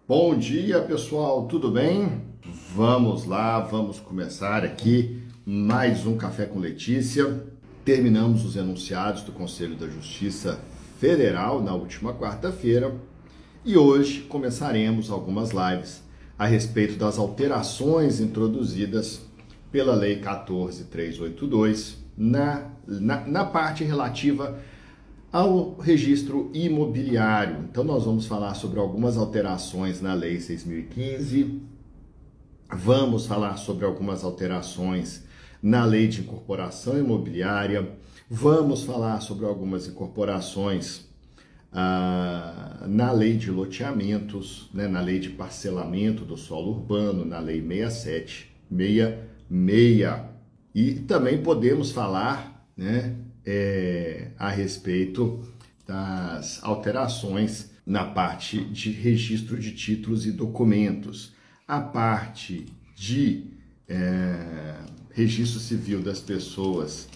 Bom dia, pessoal, tudo bem? Vamos lá, vamos começar aqui mais um Café com Letícia. Terminamos os enunciados do Conselho da Justiça Federal na última quarta-feira e hoje começaremos algumas lives a respeito das alterações introduzidas pela Lei 14.382 na parte relativa ao registro imobiliário. Então nós vamos falar sobre algumas alterações na Lei 6.015, vamos falar sobre algumas alterações na Lei de Incorporação Imobiliária, vamos falar sobre algumas incorporações na Lei de Loteamentos, né, na Lei de Parcelamento do Solo Urbano, na Lei 6766. E também podemos falar, né, a respeito das alterações na parte de registro de títulos e documentos. A parte de registro civil das pessoas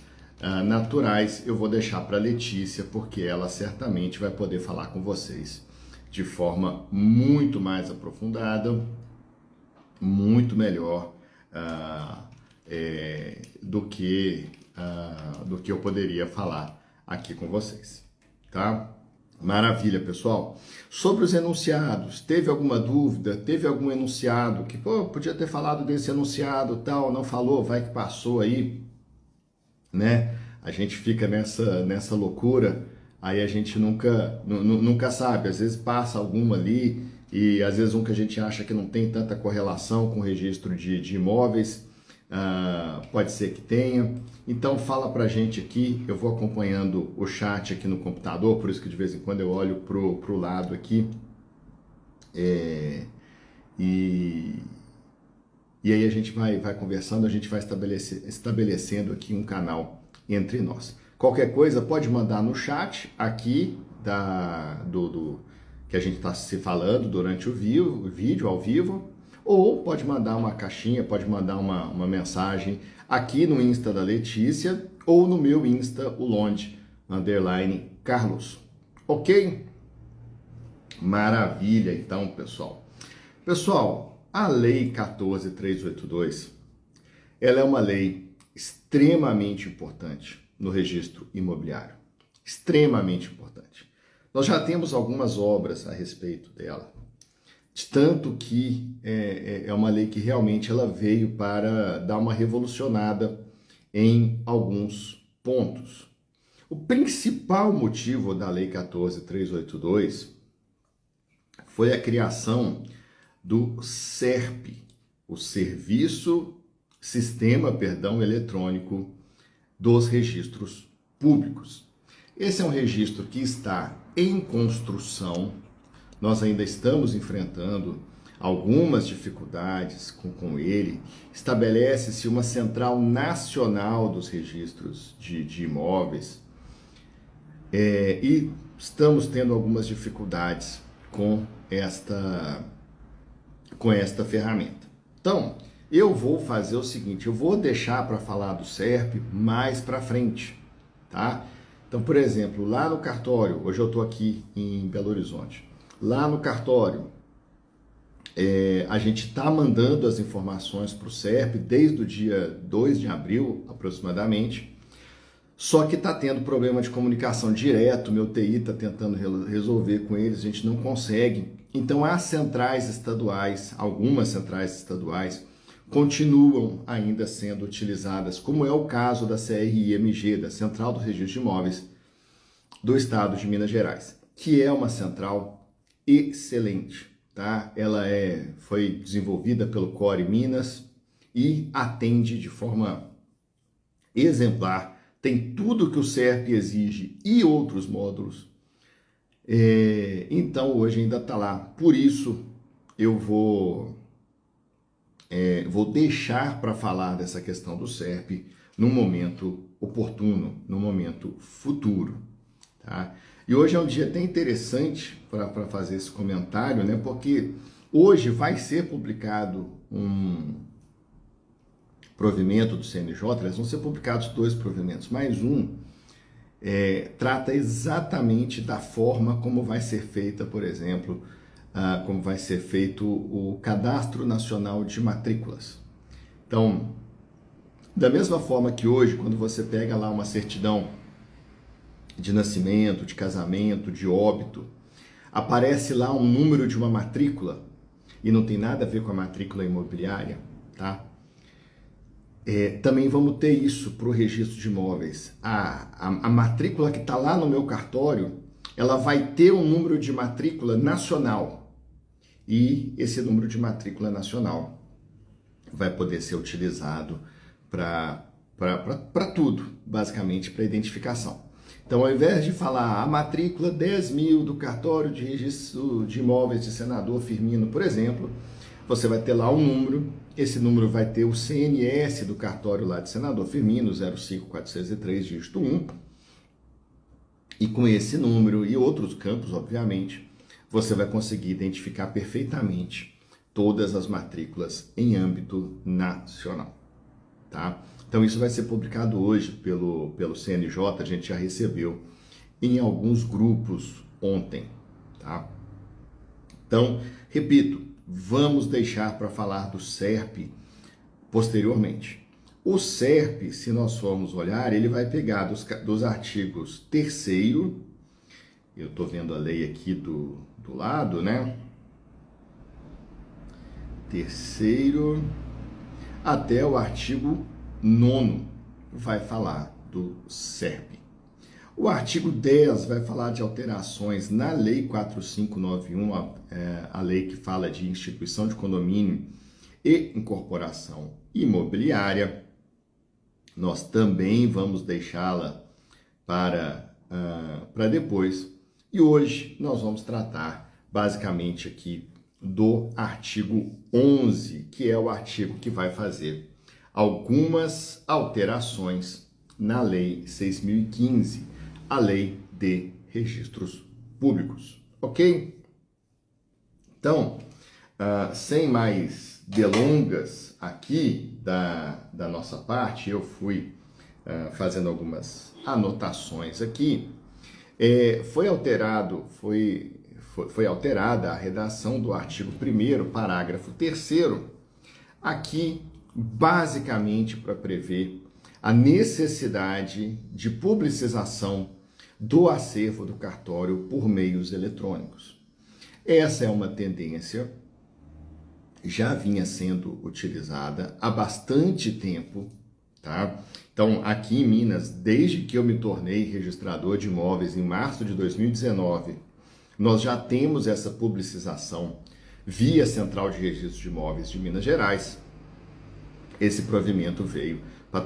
naturais eu vou deixar para a Letícia, porque ela certamente vai poder falar com vocês de forma muito mais aprofundada, muito melhor do que eu poderia falar aqui com vocês, tá? Maravilha, pessoal. Sobre os enunciados, teve alguma dúvida? Teve algum enunciado que, podia ter falado desse enunciado, tal, não falou, vai que passou aí, né? A gente fica nessa loucura, aí a gente nunca sabe, às vezes passa alguma ali, e às vezes um que a gente acha que não tem tanta correlação com o registro de imóveis, pode ser que tenha. Então fala pra gente aqui, eu vou acompanhando o chat aqui no computador, por isso que de vez em quando eu olho pro lado aqui, e aí a gente vai conversando, a gente vai estabelecendo aqui um canal entre nós. Qualquer coisa pode mandar no chat aqui do que a gente está se falando durante o vídeo ao vivo, ou pode mandar uma caixinha, pode mandar uma mensagem aqui no Insta da Letícia ou no meu Insta, o Londe_Carlos. Ok? Maravilha, então, pessoal. Pessoal, a Lei 14.382, ela é uma lei extremamente importante no registro imobiliário. Extremamente importante. Nós já temos algumas obras a respeito dela. De tanto que é uma lei que realmente ela veio para dar uma revolucionada em alguns pontos. O principal motivo da Lei 14.382 foi a criação do SERP, o Sistema Eletrônico dos Registros Públicos. Esse é um registro que está em construção. Nós ainda estamos enfrentando algumas dificuldades com ele. Estabelece-se uma central nacional dos registros de imóveis e estamos tendo algumas dificuldades com esta ferramenta. Então, eu vou fazer o seguinte, eu vou deixar para falar do SERP mais para frente, tá? Então, por exemplo, lá no cartório, hoje eu estou aqui em Belo Horizonte, lá no cartório, a gente está mandando as informações para o SERP desde o dia 2 de abril, aproximadamente, só que está tendo problema de comunicação direto, meu TI está tentando resolver com eles, a gente não consegue. Então, as centrais estaduais, algumas centrais estaduais, continuam ainda sendo utilizadas, como é o caso da CRIMG, da Central do Registro de Imóveis do Estado de Minas Gerais, que é uma central excelente, tá? Ela foi desenvolvida pelo Core Minas e atende de forma exemplar, tem tudo que o SERP exige e outros módulos. Então hoje ainda está lá. Por isso eu vou deixar para falar dessa questão do SERP num momento oportuno, num momento futuro, tá? E hoje é um dia até interessante para fazer esse comentário, né? Porque hoje vai ser publicado um provimento do CNJ, eles vão ser publicados 2 provimentos, mais um trata exatamente da forma como vai ser feita, por exemplo, como vai ser feito o Cadastro Nacional de Matrículas. Então, da mesma forma que hoje, quando você pega lá uma certidão de nascimento, de casamento, de óbito, aparece lá um número de uma matrícula e não tem nada a ver com a matrícula imobiliária, tá? Também vamos ter isso para o registro de imóveis. A matrícula que está lá no meu cartório, ela vai ter um número de matrícula nacional. E esse número de matrícula nacional vai poder ser utilizado para tudo, basicamente para identificação. Então, ao invés de falar a matrícula 10.000 do cartório de registro de imóveis de senador Firmino, por exemplo, você vai ter lá um número, esse número vai ter o CNS do cartório lá de senador Firmino, 05403, dígito 1, e com esse número e outros campos, obviamente, você vai conseguir identificar perfeitamente todas as matrículas em âmbito nacional, tá? Então isso vai ser publicado hoje pelo CNJ, a gente já recebeu em alguns grupos ontem, tá? Então, repito, vamos deixar para falar do SERP posteriormente. O SERP, se nós formos olhar, ele vai pegar dos artigos 3º, eu estou vendo a lei aqui do lado, né? 3º até o artigo 9º vai falar do SERP. O artigo 10 vai falar de alterações na Lei 4591, a lei que fala de instituição de condomínio e incorporação imobiliária. Nós também vamos deixá-la para depois. E hoje nós vamos tratar basicamente aqui do artigo 11, que é o artigo que vai fazer algumas alterações na Lei 6.015, a Lei de Registros Públicos, ok? Então, sem mais delongas aqui da nossa parte, eu fui fazendo algumas anotações aqui. Foi alterada a redação do artigo 1º, parágrafo 3º, aqui basicamente para prever a necessidade de publicização do acervo do cartório por meios eletrônicos. Essa é uma tendência, já vinha sendo utilizada há bastante tempo, tá? Então, aqui em Minas, desde que eu me tornei registrador de imóveis em março de 2019, nós já temos essa publicização via Central de Registro de Imóveis de Minas Gerais. Esse provimento veio para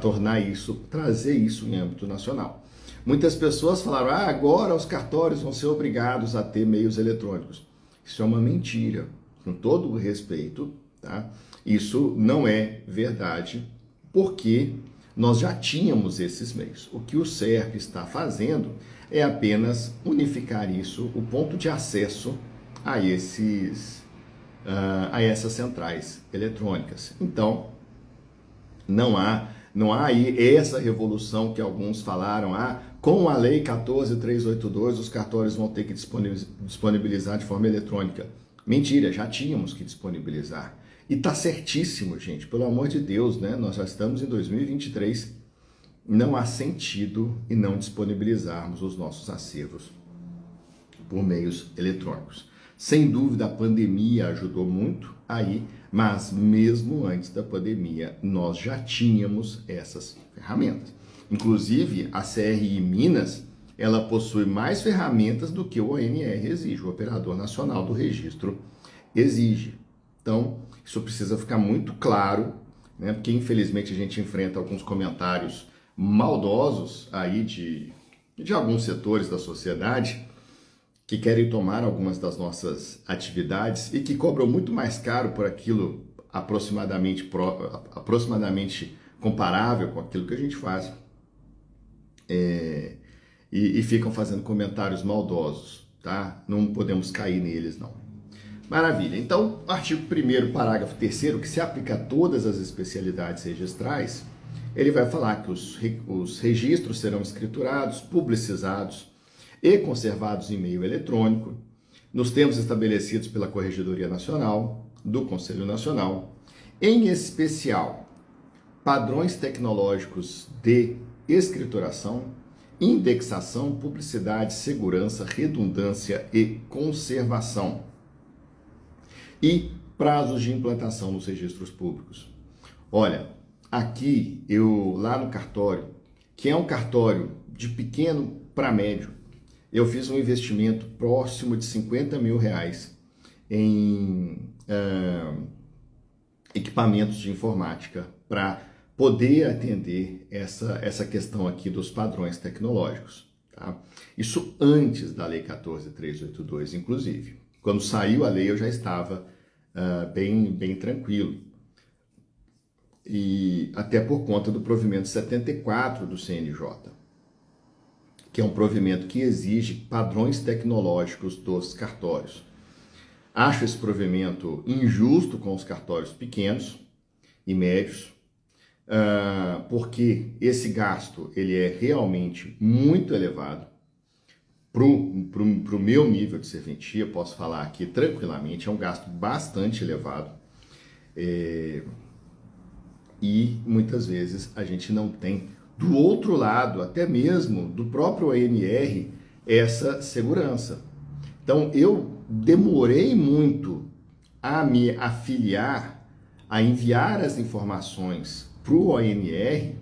trazer isso em âmbito nacional. Muitas pessoas falaram, agora os cartórios vão ser obrigados a ter meios eletrônicos. Isso é uma mentira, com todo o respeito, tá? Isso não é verdade, porque nós já tínhamos esses meios. O que o SERP está fazendo é apenas unificar isso, o ponto de acesso a essas centrais eletrônicas. Então, não há aí essa revolução que alguns falaram, com a Lei 14.382 os cartórios vão ter que disponibilizar de forma eletrônica. Mentira, já tínhamos que disponibilizar. E tá certíssimo, gente, pelo amor de Deus, né? Nós já estamos em 2023, não há sentido em não disponibilizarmos os nossos acervos por meios eletrônicos. Sem dúvida, a pandemia ajudou muito aí, mas mesmo antes da pandemia, nós já tínhamos essas ferramentas. Inclusive, a CRI Minas, ela possui mais ferramentas do que o ONR exige, o Operador Nacional do Registro exige. Então, isso precisa ficar muito claro, né? Porque infelizmente a gente enfrenta alguns comentários maldosos aí de alguns setores da sociedade que querem tomar algumas das nossas atividades e que cobram muito mais caro por aquilo aproximadamente comparável com aquilo que a gente faz. E ficam fazendo comentários maldosos, tá? Não podemos cair neles, não. Maravilha. Então, artigo 1º, parágrafo 3º, que se aplica a todas as especialidades registrais, ele vai falar que os registros serão escriturados, publicizados e conservados em meio eletrônico, nos termos estabelecidos pela Corregedoria Nacional, do Conselho Nacional, em especial padrões tecnológicos de escrituração, indexação, publicidade, segurança, redundância e conservação, e prazos de implantação nos registros públicos. Olha, aqui lá no cartório, que é um cartório de pequeno para médio, eu fiz um investimento próximo de R$50 mil em equipamentos de informática para poder atender essa questão aqui dos padrões tecnológicos. Tá? Isso antes da Lei 14.382, inclusive. Quando saiu a lei, eu já estava bem tranquilo. E até por conta do provimento 74 do CNJ, que é um provimento que exige padrões tecnológicos dos cartórios. Acho esse provimento injusto com os cartórios pequenos e médios, porque esse gasto ele é realmente muito elevado. Para o meu nível de serventia, posso falar aqui tranquilamente, é um gasto bastante elevado. E muitas vezes a gente não tem, do outro lado, até mesmo do próprio ANR, essa segurança. Então eu demorei muito a me afiliar, a enviar as informações para o ANR,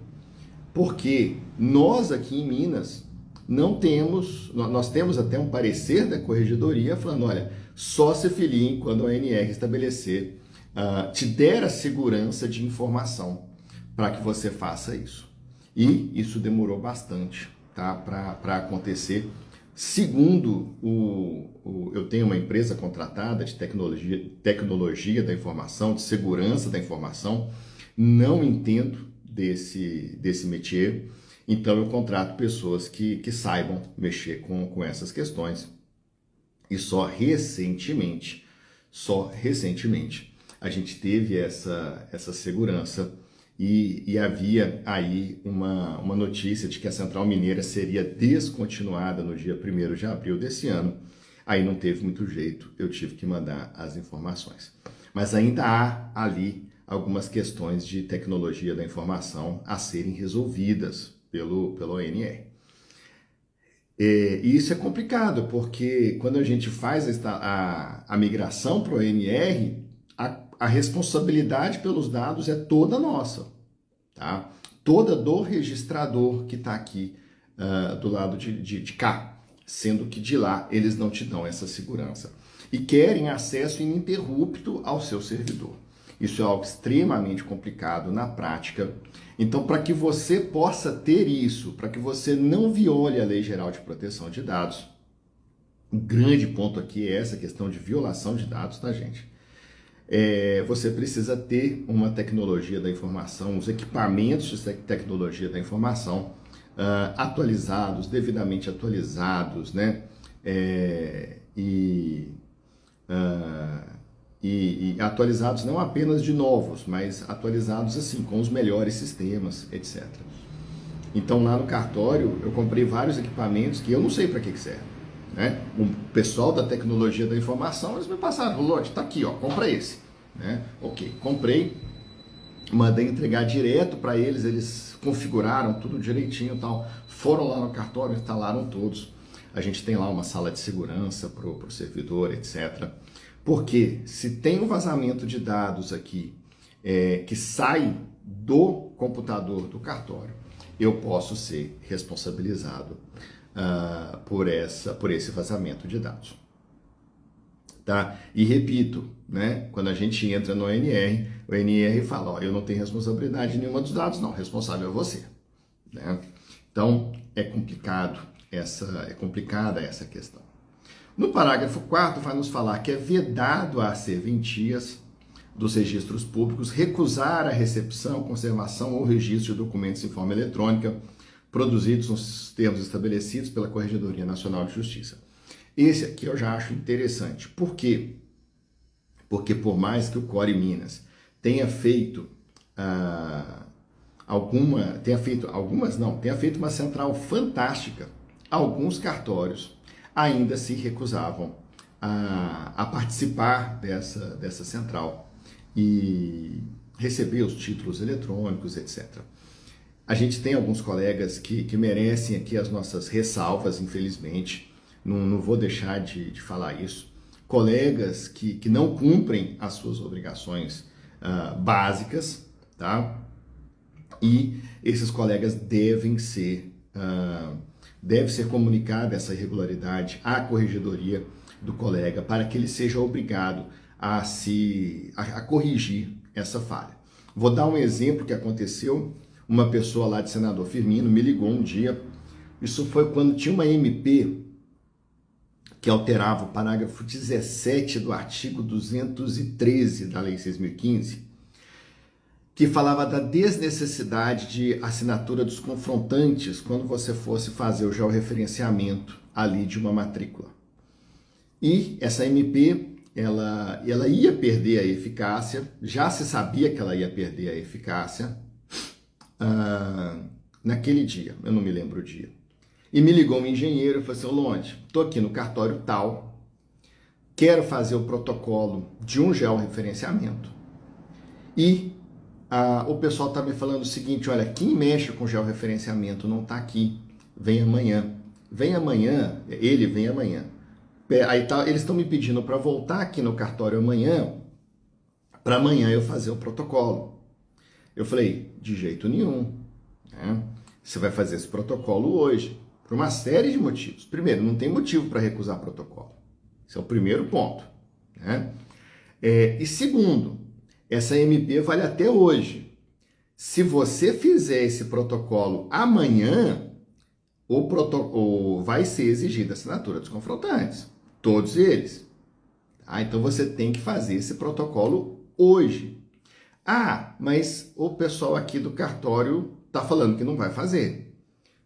porque nós aqui em Minas não temos, nós temos até um parecer da Corregedoria falando, olha, só se filiem quando o ANR estabelecer, te der a segurança de informação para que você faça isso. E isso demorou bastante, tá, para acontecer. Segundo eu tenho uma empresa contratada de tecnologia da informação, de segurança da informação, não entendo desse métier, então eu contrato pessoas que saibam mexer com essas questões. E só recentemente, a gente teve essa segurança e havia aí uma notícia de que a Central Mineira seria descontinuada no dia 1º de abril desse ano. Aí não teve muito jeito, eu tive que mandar as informações. Mas ainda há ali algumas questões de tecnologia da informação a serem resolvidas pelo ANR. E isso é complicado, porque quando a gente faz a migração para o ANR, a responsabilidade pelos dados é toda nossa, tá? Toda do registrador que está aqui do lado de cá, sendo que de lá eles não te dão essa segurança. E querem acesso ininterrupto ao seu servidor. Isso é algo extremamente complicado na prática. Então, para que você possa ter isso, para que você não viole a Lei Geral de Proteção de Dados, um grande ponto aqui é essa questão de violação de dados, tá, gente? Você precisa ter uma tecnologia da informação, os equipamentos de tecnologia da informação atualizados, devidamente atualizados, né? E atualizados não apenas de novos, mas atualizados assim, com os melhores sistemas, etc. Então lá no cartório eu comprei vários equipamentos que eu não sei para que servem. Né? O pessoal da tecnologia da informação, eles me passaram, o lote, tá aqui, ó, compra esse. Né? Ok, comprei, mandei entregar direto para eles, eles configuraram tudo direitinho e tal, foram lá no cartório, instalaram todos. A gente tem lá uma sala de segurança para o servidor, etc. Porque se tem um vazamento de dados aqui que sai do computador do cartório, eu posso ser responsabilizado por esse vazamento de dados. Tá? E repito, né? Quando a gente entra no ANR, o ANR fala, ó, eu não tenho responsabilidade nenhuma dos dados, não, responsável é você. Né? Então, é complicada essa questão. No parágrafo 4º, vai nos falar que é vedado às serventias dos registros públicos recusar a recepção, conservação ou registro de documentos em forma eletrônica produzidos nos termos estabelecidos pela Corregedoria Nacional de Justiça. Esse aqui eu já acho interessante. Por quê? Porque por mais que o Core Minas tenha feito uma central fantástica, alguns cartórios ainda se recusavam a participar dessa central e receber os títulos eletrônicos, etc. A gente tem alguns colegas que merecem aqui as nossas ressalvas, infelizmente, não vou deixar de falar isso. Colegas que não cumprem as suas obrigações básicas, tá? E esses colegas deve ser comunicada essa irregularidade à corregedoria do colega para que ele seja obrigado a corrigir essa falha. Vou dar um exemplo que aconteceu. Uma pessoa lá de Senador Firmino me ligou um dia, isso foi quando tinha uma MP que alterava o parágrafo 17 do artigo 213 da Lei 6.015, que falava da desnecessidade de assinatura dos confrontantes quando você fosse fazer o georreferenciamento ali de uma matrícula. E essa MP, ela ia perder a eficácia, já se sabia que ela ia perder a eficácia naquele dia, eu não me lembro o dia. E me ligou um engenheiro e falou assim: Londe, estou aqui no cartório tal, quero fazer o protocolo de um georreferenciamento e o pessoal está me falando o seguinte: olha, quem mexe com georreferenciamento não está aqui, vem amanhã. Vem amanhã, ele vem amanhã. Aí eles estão me pedindo para voltar aqui no cartório amanhã, para amanhã eu fazer o protocolo. Eu falei, de jeito nenhum, né? Você vai fazer esse protocolo hoje, por uma série de motivos. Primeiro, não tem motivo para recusar protocolo. Esse é o primeiro ponto, né? E segundo, essa MP vale até hoje. Se você fizer esse protocolo amanhã, o protocolo vai ser exigida a assinatura dos confrontantes, todos eles. Tá? Então você tem que fazer esse protocolo hoje. Mas o pessoal aqui do cartório está falando que não vai fazer.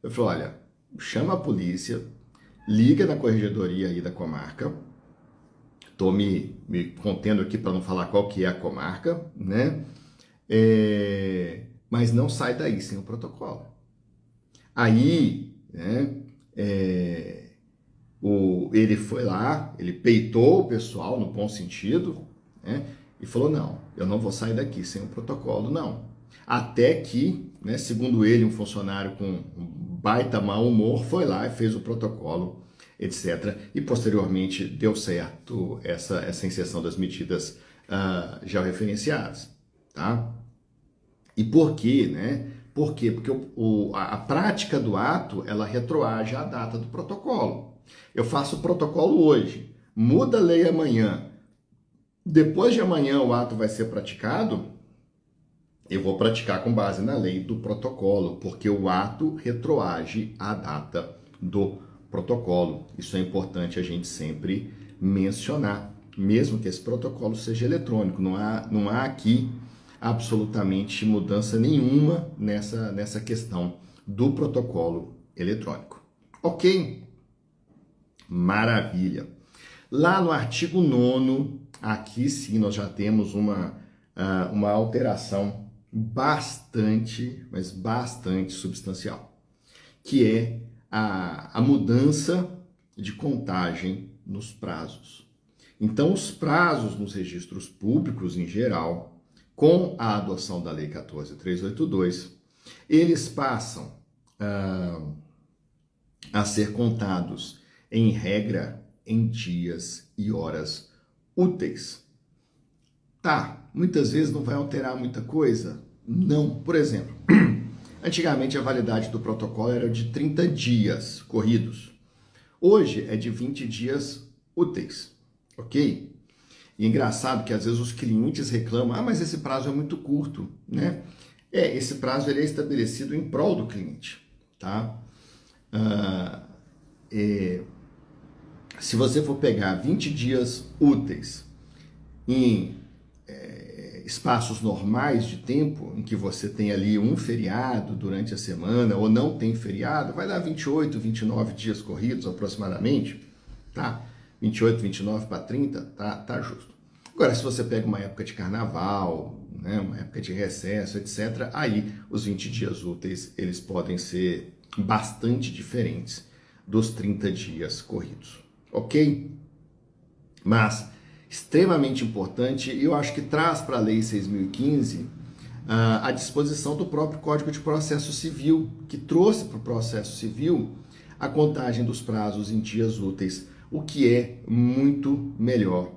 Eu falei, olha, chama a polícia, liga na corregedoria aí da comarca. Estou me contendo aqui para não falar qual que é a comarca, né? Mas não sai daí sem o protocolo. Aí, né, ele foi lá, ele peitou o pessoal no bom sentido, né? E falou, não, eu não vou sair daqui sem o protocolo, não. Até que, né, segundo ele, um funcionário com um baita mau humor foi lá e fez o protocolo, etc. E posteriormente deu certo essa inserção das medidas georreferenciadas, tá? E por quê, né? Por quê? Porque a prática do ato, ela retroage à data do protocolo. Eu faço o protocolo hoje, muda a lei amanhã. Depois de amanhã o ato vai ser praticado, eu vou praticar com base na lei do protocolo, porque o ato retroage à data do protocolo. Isso é importante a gente sempre mencionar, mesmo que esse protocolo seja eletrônico. Não há aqui absolutamente mudança nenhuma nessa questão do protocolo eletrônico. Ok? Maravilha. Lá no artigo 9º, aqui sim nós já temos uma alteração bastante, mas bastante substancial, que é a mudança de contagem nos prazos. Então, os prazos nos registros públicos, em geral, com a adoção da Lei 14.382, eles passam a ser contados, em regra, em dias e horas úteis. Tá, muitas vezes não vai alterar muita coisa? Não. Por exemplo, antigamente a validade do protocolo era de 30 dias corridos. Hoje é de 20 dias úteis, ok? E é engraçado que às vezes os clientes reclamam, mas esse prazo é muito curto, né? Esse prazo ele é estabelecido em prol do cliente, tá? Se você for pegar 20 dias úteis em espaços normais de tempo, em que você tem ali um feriado durante a semana, ou não tem feriado, vai dar 28, 29 dias corridos aproximadamente, tá? 28, 29 para 30, tá justo. Agora, se você pega uma época de carnaval, né, uma época de recesso, etc., aí os 20 dias úteis, eles podem ser bastante diferentes dos 30 dias corridos, ok? Mas extremamente importante, e eu acho que traz para a Lei 6.015 a disposição do próprio Código de Processo Civil, que trouxe para o processo civil a contagem dos prazos em dias úteis, o que é muito melhor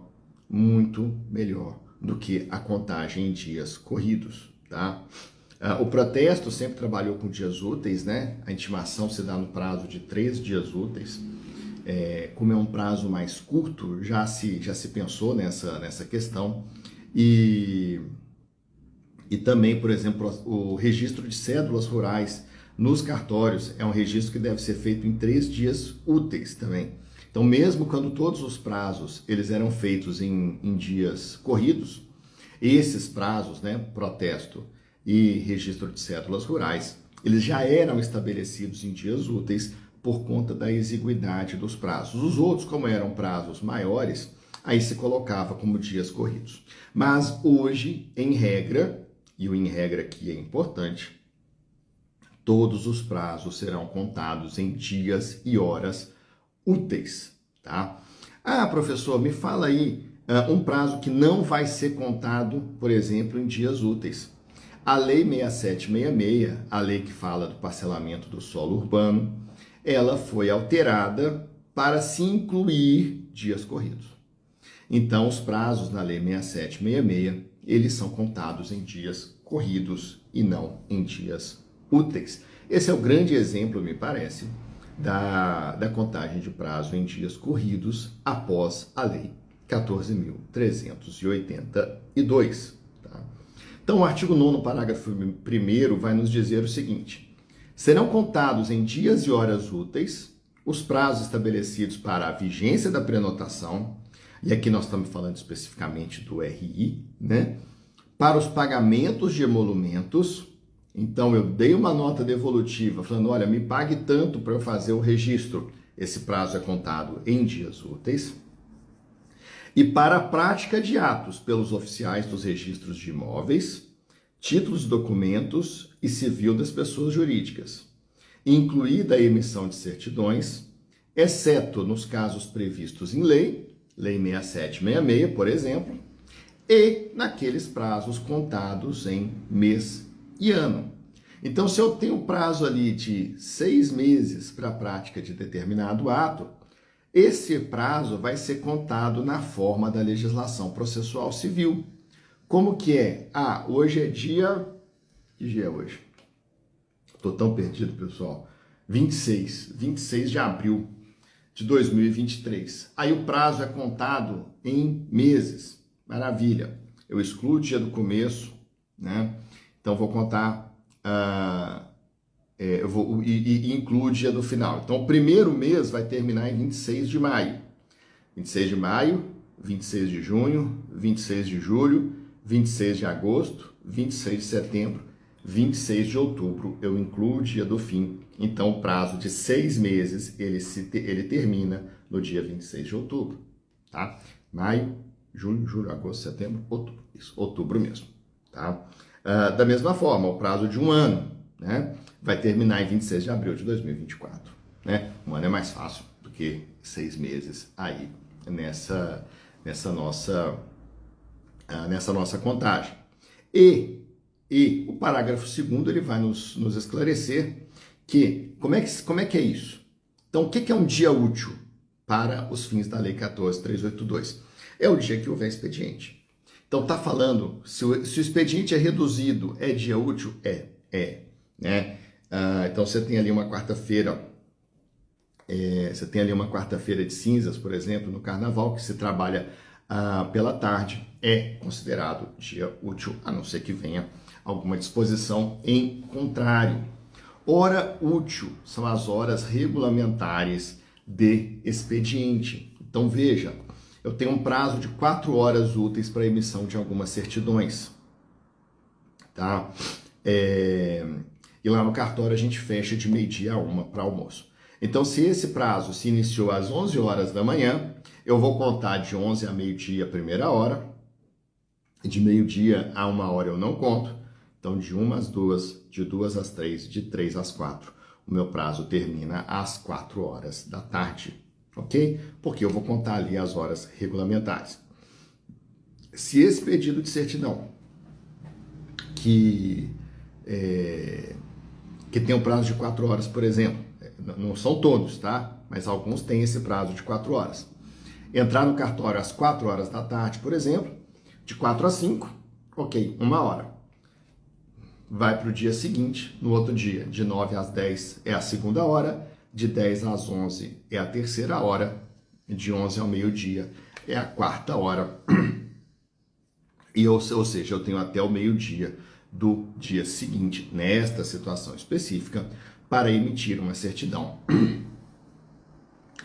do que a contagem em dias corridos, tá? O protesto sempre trabalhou com dias úteis, né? A intimação se dá no prazo de 3 dias úteis. Como é um prazo mais curto, já se pensou nessa questão. E também, por exemplo, o registro de cédulas rurais nos cartórios é um registro que deve ser feito em 3 dias úteis também. Então, mesmo quando todos os prazos eles eram feitos em dias corridos, esses prazos, né, protesto e registro de cédulas rurais, eles já eram estabelecidos em dias úteis por conta da exiguidade dos prazos. Os outros, como eram prazos maiores, aí se colocava como dias corridos. Mas hoje, em regra, e o em regra aqui é importante, todos os prazos serão contados em dias e horas úteis, tá? Ah, professor, me fala aí um prazo que não vai ser contado, por exemplo, em dias úteis. A Lei 6766, a lei que fala do parcelamento do solo urbano, ela foi alterada para se incluir dias corridos. Então, os prazos na Lei 6766, eles são contados em dias corridos e não em dias úteis. Esse é o grande exemplo, me parece, da contagem de prazo em dias corridos após a Lei 14.382. Tá? Então, o artigo 9º, parágrafo 1º, vai nos dizer o seguinte: serão contados em dias e horas úteis os prazos estabelecidos para a vigência da prenotação, e aqui nós estamos falando especificamente do RI, né? Para os pagamentos de emolumentos. Então, eu dei uma nota devolutiva falando, olha, me pague tanto para eu fazer o registro. Esse prazo é contado em dias úteis. E para a prática de atos pelos oficiais dos registros de imóveis, títulos de documentos e civil das pessoas jurídicas, incluída a emissão de certidões, exceto nos casos previstos em lei, Lei 6766, por exemplo, e naqueles prazos contados em mês e ano. Então, se eu tenho prazo ali de 6 meses para a prática de determinado ato, esse prazo vai ser contado na forma da legislação processual civil. Como que é? Ah, hoje é dia... Que dia é hoje? Estou tão perdido, pessoal. 26 de abril de 2023. Aí o prazo é contado em meses. Maravilha. Eu excluo o dia do começo, né? Então, vou contar, eu vou incluo o dia do final. Então, o primeiro mês vai terminar em 26 de maio. 26 de maio, 26 de junho, 26 de julho, 26 de agosto, 26 de setembro, 26 de outubro. Eu incluo o dia do fim. Então, o prazo de 6 meses, ele termina no dia 26 de outubro. Tá? Maio, junho, julho, agosto, setembro, outubro. Isso, outubro mesmo. Tá? Da mesma forma, o prazo de um ano, né, vai terminar em 26 de abril de 2024. Né? Um ano é mais fácil do que 6 meses aí nessa nossa contagem. E o parágrafo 2º ele vai nos esclarecer que como é que é isso? Então, o que é um dia útil para os fins da Lei 14.382? É o dia que houver expediente. Então, está falando, se o expediente é reduzido, é dia útil? Né? Então, você tem ali uma quarta-feira, de cinzas, por exemplo, no carnaval, que se trabalha pela tarde, é considerado dia útil, a não ser que venha alguma disposição em contrário. Hora útil são as horas regulamentares de expediente. Então, veja, eu tenho um prazo de 4 horas úteis para emissão de algumas certidões, tá? E lá no cartório a gente fecha de meio-dia a 1 para almoço. Então, se esse prazo se iniciou às 11 horas da manhã, eu vou contar de 11 a meio-dia a primeira hora, de meio-dia a 1 hora eu não conto, então de 1 às 2, de 2 às 3, de 3 às 4, o meu prazo termina às 4 horas da tarde, ok? Porque eu vou contar ali as horas regulamentares. Se esse pedido de certidão, que tem um prazo de 4 horas, por exemplo, não são todos, tá? Mas alguns têm esse prazo de 4 horas. Entrar no cartório às 4 horas da tarde, por exemplo, de 4 às 5, ok, 1 hora. Vai para o dia seguinte, no outro dia, de 9 às 10 é a segunda hora, de 10 às 11 é a terceira hora, de 11 ao meio-dia é a quarta hora. Ou seja, eu tenho até o meio-dia do dia seguinte, nesta situação específica, para emitir uma certidão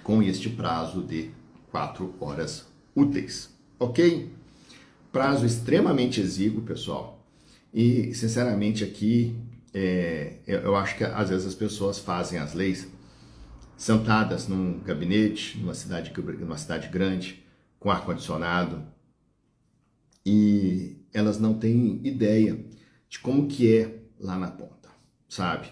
com este prazo de 4 horas úteis, ok? Prazo extremamente exíguo, pessoal. E, sinceramente, aqui, eu acho que às vezes as pessoas fazem as leis sentadas num gabinete, numa cidade grande, com ar-condicionado, e elas não têm ideia de como que é lá na ponta, sabe?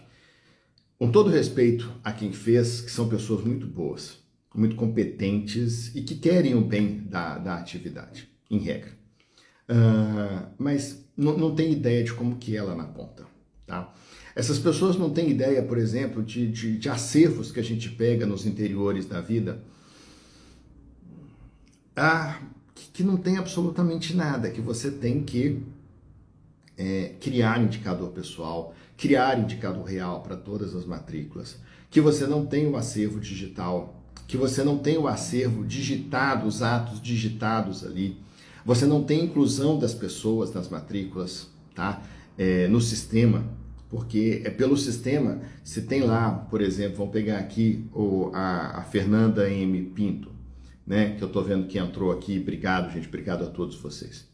Com todo respeito a quem fez, que são pessoas muito boas, muito competentes e que querem o bem da atividade, em regra. Mas não tem ideia de como que é lá na ponta, tá? Essas pessoas não têm ideia, por exemplo, de acervos que a gente pega nos interiores da vida, que não tem absolutamente nada, que você tem que criar indicador pessoal, criar indicador real para todas as matrículas, que você não tem o acervo digital, que você não tem o acervo digitado, os atos digitados ali, você não tem inclusão das pessoas nas matrículas, tá? No sistema, porque pelo sistema, se tem lá, por exemplo, vamos pegar aqui a Fernanda M. Pinto, né? Que eu tô vendo que entrou aqui, obrigado, gente, obrigado a todos vocês.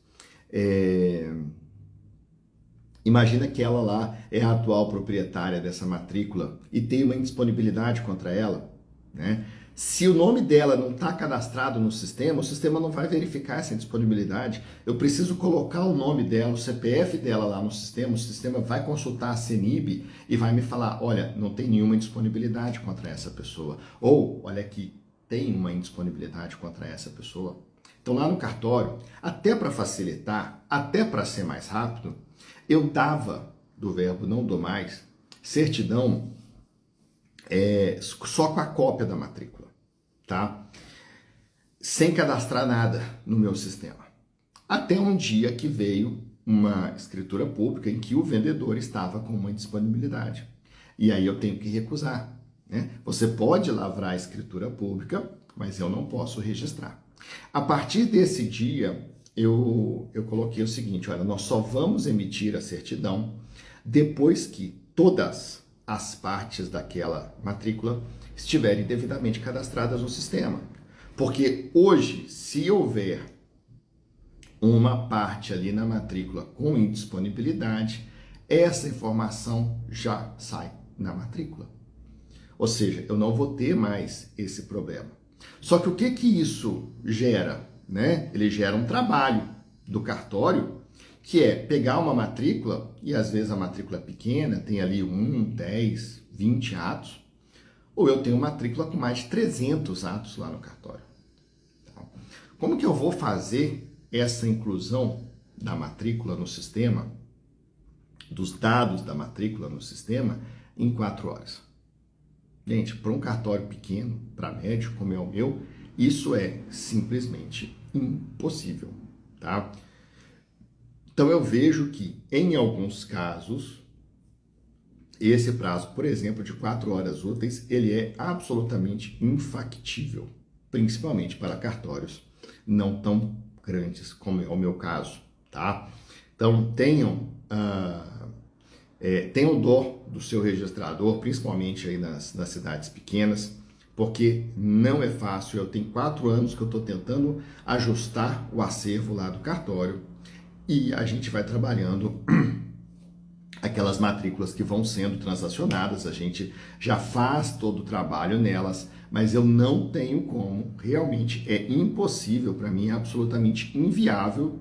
Imagina que ela lá é a atual proprietária dessa matrícula e tem uma indisponibilidade contra ela, né? Se o nome dela não está cadastrado no sistema, o sistema não vai verificar essa indisponibilidade. Eu preciso colocar o nome dela, o CPF dela lá no sistema, o sistema vai consultar a CENIB e vai me falar, olha, não tem nenhuma indisponibilidade contra essa pessoa. Ou, olha aqui, tem uma indisponibilidade contra essa pessoa. Então lá no cartório, até para facilitar, até para ser mais rápido, eu dava, do verbo não dou mais, certidão só com a cópia da matrícula, tá? Sem cadastrar nada no meu sistema. Até um dia que veio uma escritura pública em que o vendedor estava com uma indisponibilidade. E aí eu tenho que recusar, né? Você pode lavrar a escritura pública, mas eu não posso registrar. A partir desse dia, eu coloquei o seguinte, olha, nós só vamos emitir a certidão depois que todas as partes daquela matrícula estiverem devidamente cadastradas no sistema. Porque hoje, se houver uma parte ali na matrícula com indisponibilidade, essa informação já sai na matrícula. Ou seja, eu não vou ter mais esse problema. Só que o que isso gera, né? Ele gera um trabalho do cartório, que é pegar uma matrícula, e às vezes a matrícula é pequena, tem ali 1, 10, 20 atos, ou eu tenho matrícula com mais de 300 atos lá no cartório. Então, como que eu vou fazer essa inclusão da matrícula no sistema, dos dados da matrícula no sistema, em 4 horas? Gente, para um cartório pequeno, para médio, como é o meu, isso é simplesmente impossível, tá? Então eu vejo que, em alguns casos, esse prazo, por exemplo, de 4 horas úteis, ele é absolutamente infactível, principalmente para cartórios não tão grandes como é o meu caso, tá? Então tenham dó do seu registrador, principalmente aí nas cidades pequenas, porque não é fácil. Eu tenho 4 anos que eu estou tentando ajustar o acervo lá do cartório e a gente vai trabalhando aquelas matrículas que vão sendo transacionadas, a gente já faz todo o trabalho nelas, mas eu não tenho como, realmente é impossível para mim, é absolutamente inviável,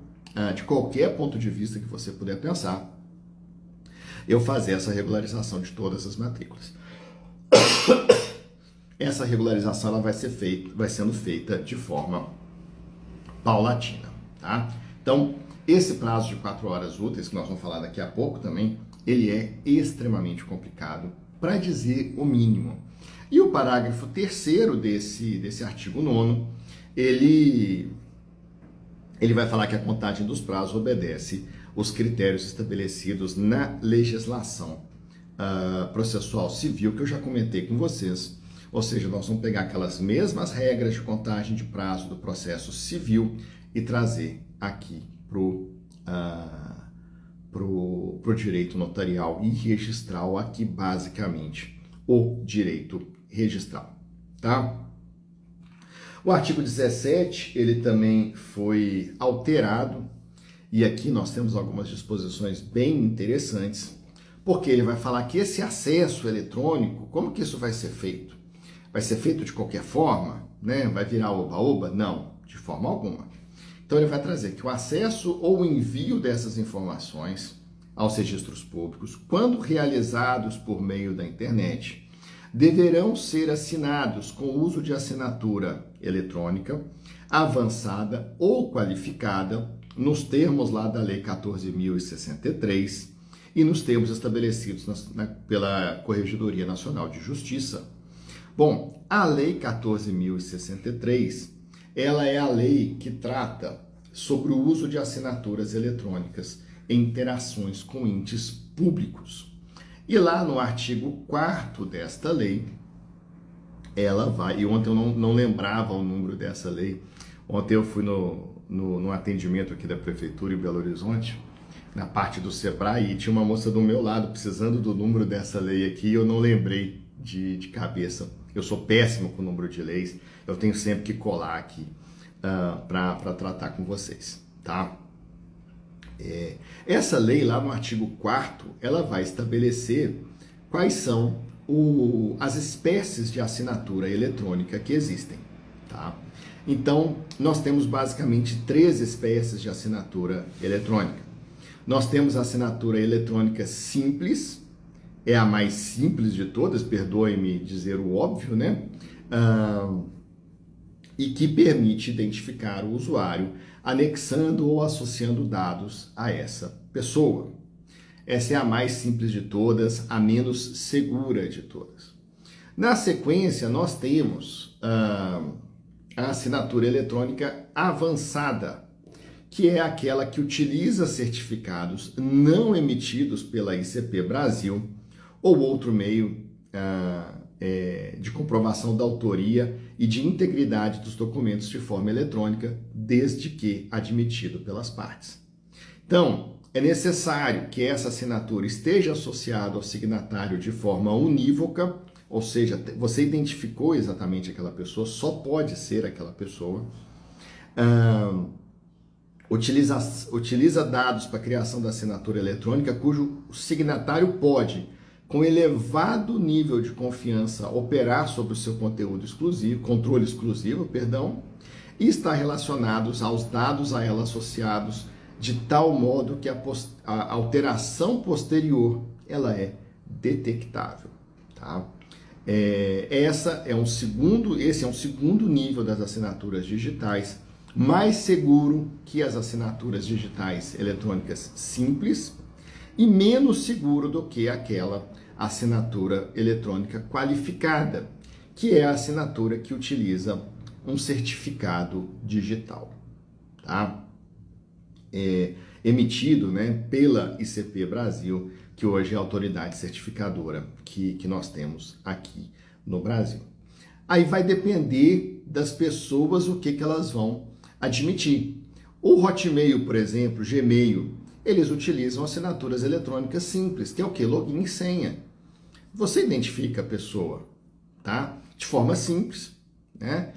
de qualquer ponto de vista que você puder pensar, eu fazer essa regularização de todas as matrículas. essa regularização ela vai sendo feita de forma paulatina, tá? Então, esse prazo de 4 horas úteis, que nós vamos falar daqui a pouco também, ele é extremamente complicado, para dizer o mínimo. E o parágrafo 3º desse artigo 9º, ele vai falar que a contagem dos prazos obedece os critérios estabelecidos na legislação processual civil, que eu já comentei com vocês. Ou seja, nós vamos pegar aquelas mesmas regras de contagem de prazo do processo civil e trazer aqui pro direito notarial e registral, aqui basicamente o direito registral, tá? O artigo 17, ele também foi alterado, e aqui nós temos algumas disposições bem interessantes, porque ele vai falar que esse acesso eletrônico, como que isso vai ser feito? Vai ser feito de qualquer forma, né? Vai virar oba-oba? Não, de forma alguma. Então ele vai trazer que o acesso ou o envio dessas informações aos registros públicos, quando realizados por meio da internet, deverão ser assinados com o uso de assinatura eletrônica avançada ou qualificada nos termos lá da Lei 14.063 e nos termos estabelecidos pela Corregedoria Nacional de Justiça. Bom, a Lei 14.063, ela é a lei que trata sobre o uso de assinaturas eletrônicas em interações com entes públicos. E lá no artigo 4º desta lei, ela vai... E ontem eu não lembrava o número dessa lei. Ontem eu fui no atendimento aqui da Prefeitura em Belo Horizonte, na parte do Sebrae, e tinha uma moça do meu lado precisando do número dessa lei aqui, e eu não lembrei de cabeça. Eu sou péssimo com o número de leis, eu tenho sempre que colar aqui para tratar com vocês, tá? Essa lei lá no artigo 4º, ela vai estabelecer quais são as espécies de assinatura eletrônica que existem, tá? Então, nós temos basicamente 3 espécies de assinatura eletrônica. Nós temos a assinatura eletrônica simples, é a mais simples de todas, perdoe-me dizer o óbvio, né? E que permite identificar o usuário anexando ou associando dados a essa pessoa. Essa é a mais simples de todas, a menos segura de todas. Na sequência, nós temos a assinatura eletrônica avançada, que é aquela que utiliza certificados não emitidos pela ICP Brasil ou outro meio de comprovação da autoria e de integridade dos documentos de forma eletrônica, desde que admitido pelas partes. Então, é necessário que essa assinatura esteja associada ao signatário de forma unívoca, ou seja, você identificou exatamente aquela pessoa, só pode ser aquela pessoa. Utiliza dados para a criação da assinatura eletrônica, cujo signatário pode, com elevado nível de confiança, operar sobre o seu conteúdo exclusivo, controle exclusivo, e está relacionados aos dados a ela associados de tal modo que a alteração posterior ela é detectável, tá? Esse é um segundo nível das assinaturas digitais, mais seguro que as assinaturas digitais eletrônicas simples e menos seguro do que aquela assinatura eletrônica qualificada, que é a assinatura que utiliza um certificado digital, tá? Emitido, né, pela ICP Brasil, que hoje é a autoridade certificadora que nós temos aqui no Brasil. Aí vai depender das pessoas o que elas vão admitir. O Hotmail, por exemplo, Gmail, eles utilizam assinaturas eletrônicas simples, que é o que? Login e senha. Você identifica a pessoa, tá? De forma simples, né?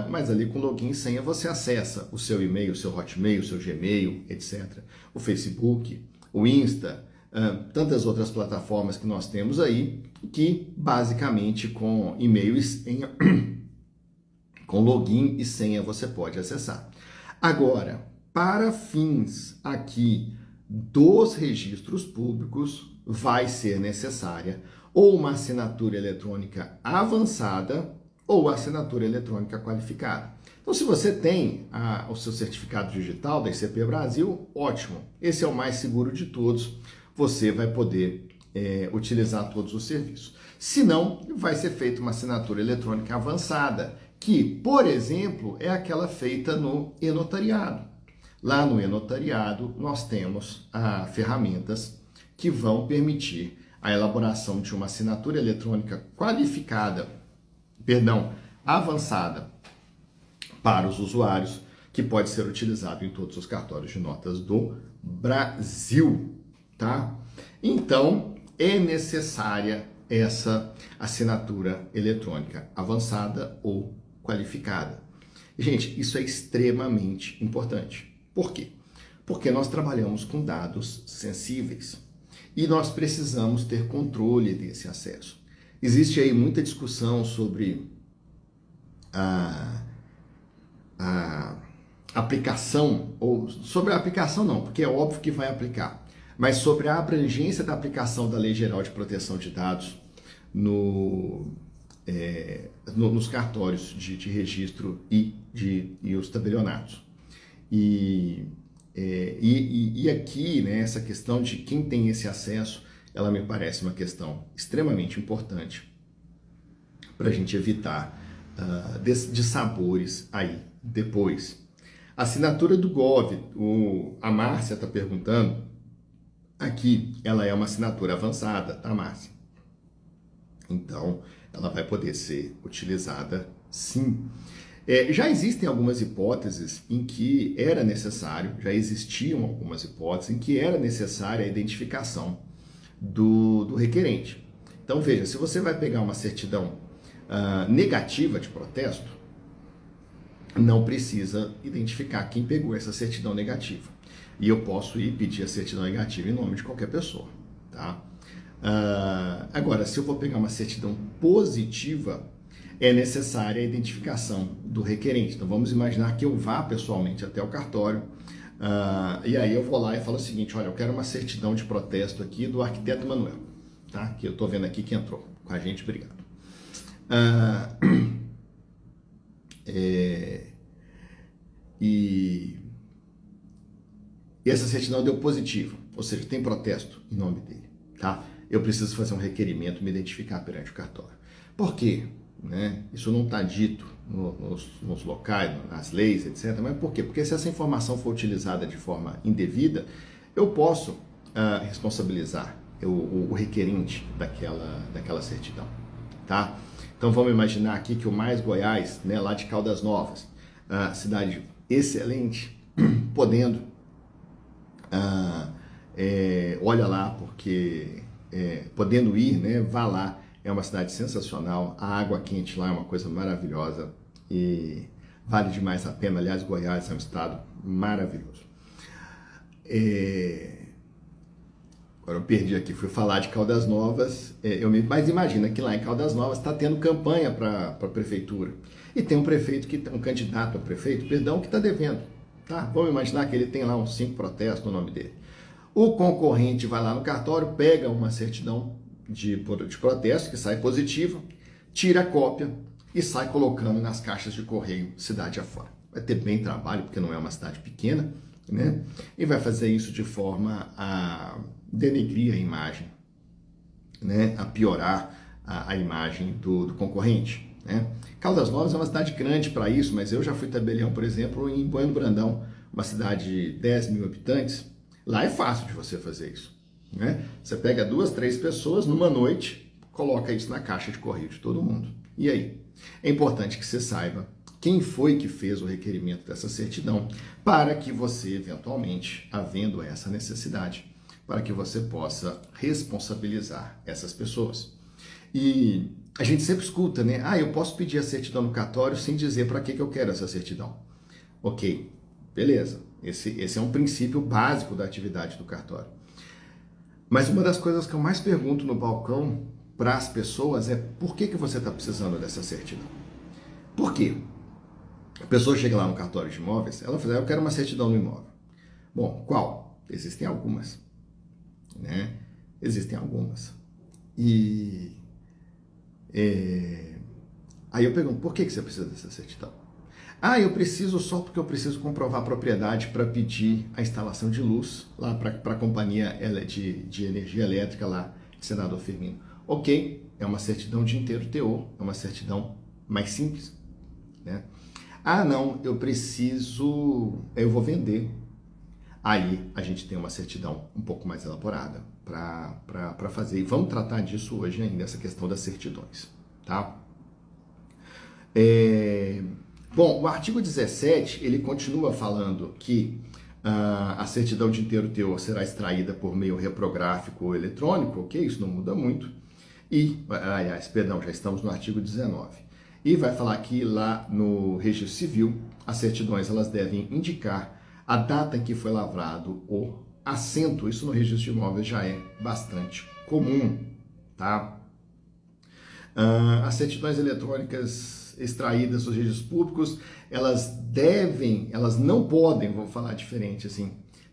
Mas ali com login e senha você acessa o seu e-mail, o seu Hotmail, o seu Gmail, etc. O Facebook, o Insta, tantas outras plataformas que nós temos aí, que basicamente com e-mail e senha, com login e senha você pode acessar. Agora, para fins aqui dos registros públicos, vai ser necessária ou uma assinatura eletrônica avançada ou assinatura eletrônica qualificada. Então, se você tem o seu certificado digital da ICP Brasil, ótimo. Esse é o mais seguro de todos. Você vai poder utilizar todos os serviços. Se não, vai ser feita uma assinatura eletrônica avançada, que, por exemplo, é aquela feita no e-notariado. Lá no e-notariado, nós temos ferramentas que vão permitir a elaboração de uma assinatura eletrônica avançada para os usuários, que pode ser utilizado em todos os cartórios de notas do Brasil, tá? Então, é necessária essa assinatura eletrônica avançada ou qualificada. Gente, isso é extremamente importante. Por quê? Porque nós trabalhamos com dados sensíveis e nós precisamos ter controle desse acesso. Existe aí muita discussão sobre a aplicação, ou sobre a aplicação não, porque é óbvio que vai aplicar, mas sobre a abrangência da aplicação da Lei Geral de Proteção de Dados nos cartórios de registro e os tabelionatos. E aqui, né, essa questão de quem tem esse acesso, ela me parece uma questão extremamente importante para a gente evitar dissabores aí depois. Assinatura do Gov, a Márcia está perguntando, aqui ela é uma assinatura avançada, tá, Márcia? Então, ela vai poder ser utilizada sim. Já existem algumas hipóteses em que era necessário, já existiam algumas hipóteses em que era necessária a identificação do requerente. Então, veja, se você vai pegar uma certidão negativa de protesto, não precisa identificar quem pegou essa certidão negativa. E eu posso ir pedir a certidão negativa em nome de qualquer pessoa, tá? Agora, se eu vou pegar uma certidão positiva, é necessária a identificação do requerente. Então, vamos imaginar que eu vá pessoalmente até o cartório, e aí eu vou lá e falo o seguinte, olha, eu quero uma certidão de protesto aqui do arquiteto Manuel, tá? Que eu estou vendo aqui que entrou com a gente, obrigado. E essa certidão deu positivo, ou seja, tem protesto em nome dele, tá? Eu preciso fazer um requerimento, me identificar perante o cartório. Por quê? Né? Isso não está dito nos locais, nas leis, etc. Mas por quê? Porque se essa informação for utilizada de forma indevida, eu posso responsabilizar o requerente daquela certidão, tá? Então vamos imaginar aqui que o Mais Goiás, né, lá de Caldas Novas, cidade excelente, podendo, olha lá, porque podendo ir, né, vá lá, é uma cidade sensacional, a água quente lá é uma coisa maravilhosa e vale demais a pena. Aliás, Goiás é um estado maravilhoso. Agora eu perdi aqui, fui falar de Caldas Novas, mas imagina que lá em Caldas Novas está tendo campanha para a prefeitura e tem um candidato a prefeito, que está devendo, tá? Vamos imaginar que ele tem lá uns 5 protestos no nome dele. O concorrente vai lá no cartório, pega uma certidão de protesto que sai positiva, tira a cópia e sai colocando nas caixas de correio cidade afora. Vai ter bem trabalho, porque não é uma cidade pequena, né? E vai fazer isso de forma a denegrir a imagem, né? A piorar a imagem do concorrente, né? Caldas Novas é uma cidade grande para isso, mas eu já fui tabelião, por exemplo, em Bueno Brandão, uma cidade de 10 mil habitantes. Lá é fácil de você fazer isso, né? Você pega 2, 3 pessoas numa noite, coloca isso na caixa de correio de todo mundo. E aí? É importante que você saiba quem foi que fez o requerimento dessa certidão, para que você, eventualmente, havendo essa necessidade, para que você possa responsabilizar essas pessoas. E a gente sempre escuta, né? Eu posso pedir a certidão no cartório sem dizer para que eu quero essa certidão. Ok, beleza. Esse é um princípio básico da atividade do cartório. Mas uma das coisas que eu mais pergunto no balcão para as pessoas é por que você está precisando dessa certidão? Por quê? A pessoa chega lá no cartório de imóveis, ela fala, eu quero uma certidão no imóvel. Bom, qual? Existem algumas, né? Existem algumas. E aí eu pergunto, por que você precisa dessa certidão? Ah, eu preciso só porque eu preciso comprovar a propriedade para pedir a instalação de luz lá para a companhia de energia elétrica lá de Senador Firmino. Ok, é uma certidão de inteiro teor, é uma certidão mais simples, né? Ah, não, eu vou vender. Aí a gente tem uma certidão um pouco mais elaborada para fazer. E vamos tratar disso hoje ainda, essa questão das certidões, tá? Bom, o artigo 17, ele continua falando que a certidão de inteiro teor será extraída por meio reprográfico ou eletrônico, ok? Isso não muda muito. Já estamos no artigo 19. E vai falar que lá no Registro Civil, as certidões elas devem indicar a data em que foi lavrado o assento. Isso no Registro de Imóveis já é bastante comum, tá? As certidões eletrônicas extraídas dos registros públicos, elas não podem, vou falar diferente assim,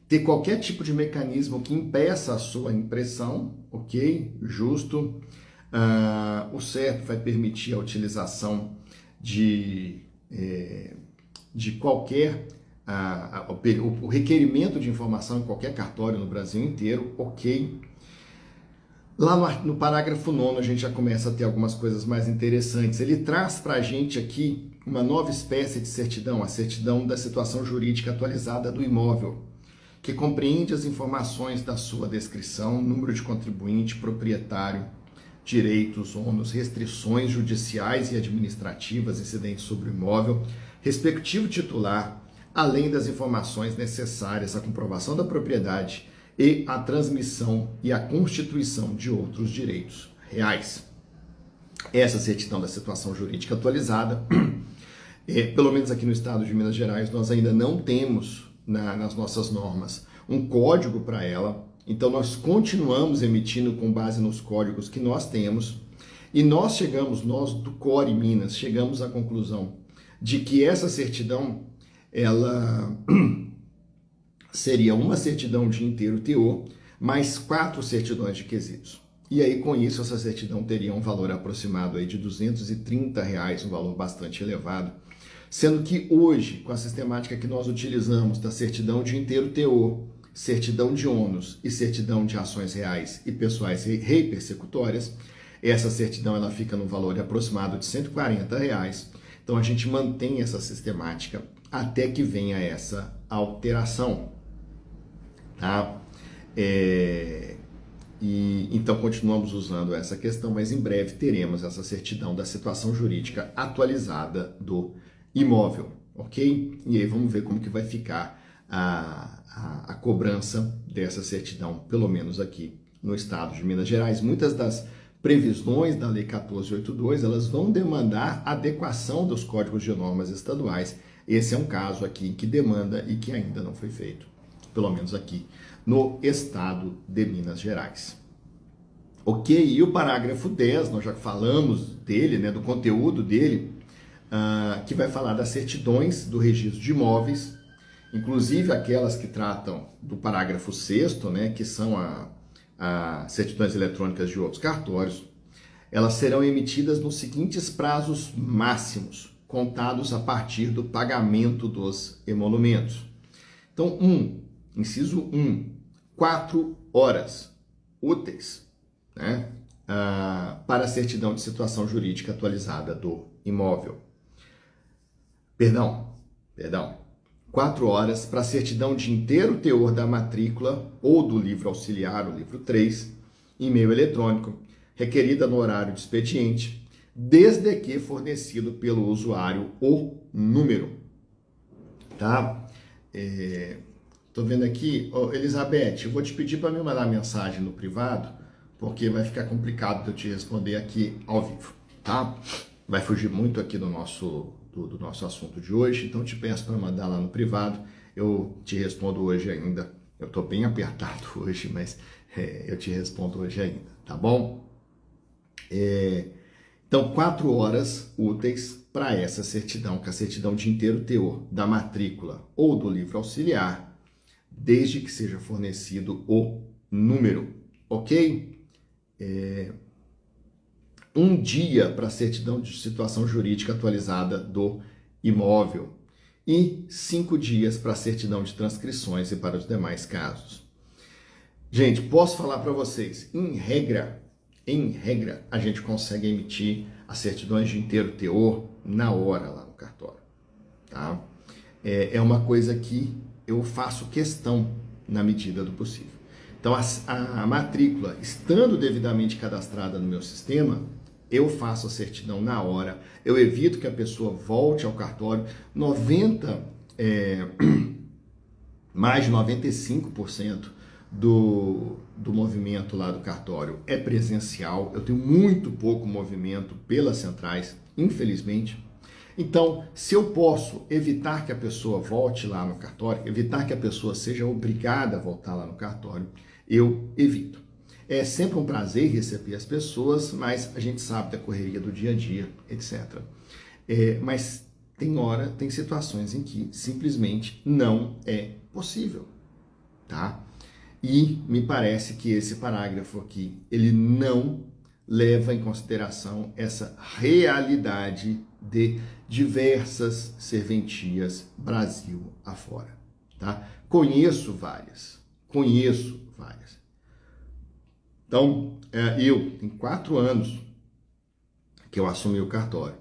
ter qualquer tipo de mecanismo que impeça a sua impressão, ok? Justo. O certo vai permitir a utilização de qualquer o requerimento de informação em qualquer cartório no Brasil inteiro, ok? Lá no parágrafo 9 a gente já começa a ter algumas coisas mais interessantes. Ele traz para a gente aqui uma nova espécie de certidão, a certidão da situação jurídica atualizada do imóvel, que compreende as informações da sua descrição, número de contribuinte, proprietário, direitos, ônus, restrições judiciais e administrativas incidentes sobre o imóvel, respectivo titular, além das informações necessárias à comprovação da propriedade e à transmissão e à constituição de outros direitos reais. Essa certidão da situação jurídica atualizada, pelo menos aqui no estado de Minas Gerais, nós ainda não temos nas nossas normas um código para ela, então nós continuamos emitindo com base nos códigos que nós temos, e nós do Core Minas, chegamos à conclusão de que essa certidão, ela seria uma certidão de inteiro teor, mais 4 certidões de quesitos. E aí, com isso, essa certidão teria um valor aproximado aí de R$230, um valor bastante elevado, sendo que hoje, com a sistemática que nós utilizamos da certidão de inteiro teor, certidão de ônus e certidão de ações reais e pessoais repersecutórias, essa certidão ela fica no valor aproximado de R$140. Então, a gente mantém essa sistemática até que venha essa alteração. Tá? Então continuamos usando essa questão, mas em breve teremos essa certidão da situação jurídica atualizada do imóvel, ok? E aí vamos ver como que vai ficar a cobrança dessa certidão, pelo menos aqui no estado de Minas Gerais. Muitas das previsões da Lei 1482, elas vão demandar adequação dos códigos de normas estaduais. Esse é um caso aqui que demanda e que ainda não foi feito, pelo menos aqui no estado de Minas Gerais. Ok, e o parágrafo 10, nós já falamos dele, né, do conteúdo dele, que vai falar das certidões do registro de imóveis, inclusive aquelas que tratam do parágrafo 6º, né, que são as certidões eletrônicas de outros cartórios. Elas serão emitidas nos seguintes prazos máximos, contados a partir do pagamento dos emolumentos. Então, inciso 1, 4 horas úteis, né, para a certidão de situação jurídica atualizada do imóvel. Perdão, 4 horas para a certidão de inteiro teor da matrícula ou do livro auxiliar, o livro 3, em meio eletrônico, requerida no horário de expediente, desde que fornecido pelo usuário o número. Tá? Tô vendo aqui, Elizabeth, eu vou te pedir para me mandar mensagem no privado, porque vai ficar complicado de eu te responder aqui ao vivo, tá? Vai fugir muito aqui do nosso assunto de hoje, então te peço para mandar lá no privado, eu te respondo hoje ainda. Eu tô bem apertado hoje, mas eu te respondo hoje ainda, tá bom? Então, 4 horas úteis para essa certidão, que é a certidão de inteiro teor da matrícula ou do livro auxiliar, desde que seja fornecido o número, ok? um dia para a certidão de situação jurídica atualizada do imóvel e 5 dias para a certidão de transcrições e para os demais casos. Gente, posso falar para vocês, em regra, a gente consegue emitir as certidões de inteiro teor na hora lá no cartório, tá? É uma coisa que eu faço questão na medida do possível. Então, a matrícula, estando devidamente cadastrada no meu sistema, eu faço a certidão na hora, eu evito que a pessoa volte ao cartório. Mais de 95% do movimento lá do cartório é presencial. Eu tenho muito pouco movimento pelas centrais, infelizmente. Então, se eu posso evitar que a pessoa volte lá no cartório, evitar que a pessoa seja obrigada a voltar lá no cartório, eu evito. É sempre um prazer receber as pessoas, mas a gente sabe da correria do dia a dia, etc. Mas tem situações em que simplesmente não é possível, tá? E me parece que esse parágrafo aqui, ele não leva em consideração essa realidade de diversas serventias Brasil afora, tá? Conheço várias. Então, tem 4 anos que eu assumi o cartório.